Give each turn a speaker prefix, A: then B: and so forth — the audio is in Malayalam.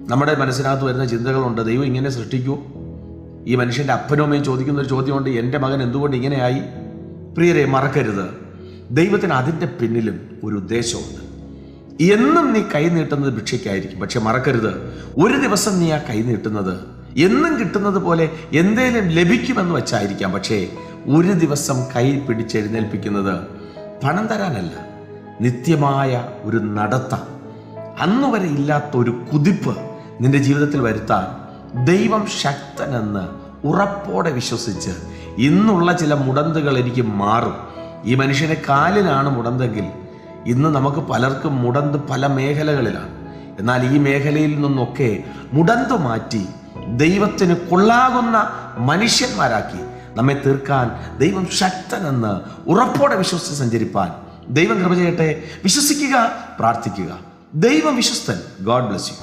A: നമ്മുടെ മനസ്സിനകത്ത് വരുന്ന ചിന്തകളുണ്ട്. ദൈവം ഇങ്ങനെ സൃഷ്ടിക്കൂ? ഈ മനുഷ്യൻ്റെ അപ്പനും അമ്മയും ചോദിക്കുന്ന ഒരു ചോദ്യമുണ്ട്, എൻ്റെ മകൻ എന്തുകൊണ്ട് ഇങ്ങനെയായി? പ്രിയരെ, മറക്കരുത്, ദൈവത്തിന് അതിൻ്റെ പിന്നിലും ഒരു ഉദ്ദേശമുണ്ട്. എന്നും നീ കൈ നീട്ടുന്നത് ഭിക്ഷയ്ക്കായിരിക്കും, പക്ഷെ മറക്കരുത്, ഒരു ദിവസം നീ ആ കൈ നീട്ടുന്നത് എന്നും കിട്ടുന്നത് പോലെ എന്തേലും ലഭിക്കുമെന്ന് വെച്ചായിരിക്കാം. പക്ഷേ ഒരു ദിവസം കൈ പിടിച്ചെഴുന്നേൽപ്പിക്കുന്നത് പണം തരാനല്ല, നിത്യമായ ഒരു നടത്തം, അന്നുവരെ ഇല്ലാത്തൊരു കുതിപ്പ് നിന്റെ ജീവിതത്തിൽ വരുത്താൻ ദൈവം ശക്തനെന്ന് ഉറപ്പോടെ വിശ്വസിച്ച് ഇന്നുള്ള ചില മുടന്തുകൾ എനിക്ക് മാറും. ഈ മനുഷ്യനെ കാലിലാണ് മുടന്തെങ്കിൽ ഇന്ന് നമുക്ക് പലർക്കും മുടന്ത് പല മേഖലകളിലാണ്. എന്നാൽ ഈ മേഖലയിൽ നിന്നൊക്കെ മുടന്ത് മാറ്റി ദൈവത്തിന് കൊള്ളാകുന്ന മനുഷ്യന്മാരാക്കി നമ്മെ തീർക്കാൻ ദൈവം ശക്തനെന്ന് ഉറപ്പോടെ വിശ്വസിച്ച് സഞ്ചരിപ്പാൻ ദൈവം കൃപ ചെയ്യട്ടെ. വിശ്വസിക്കുക, പ്രാർത്ഥിക്കുക. ദൈവം വിശ്വസ്തൻ. God bless U.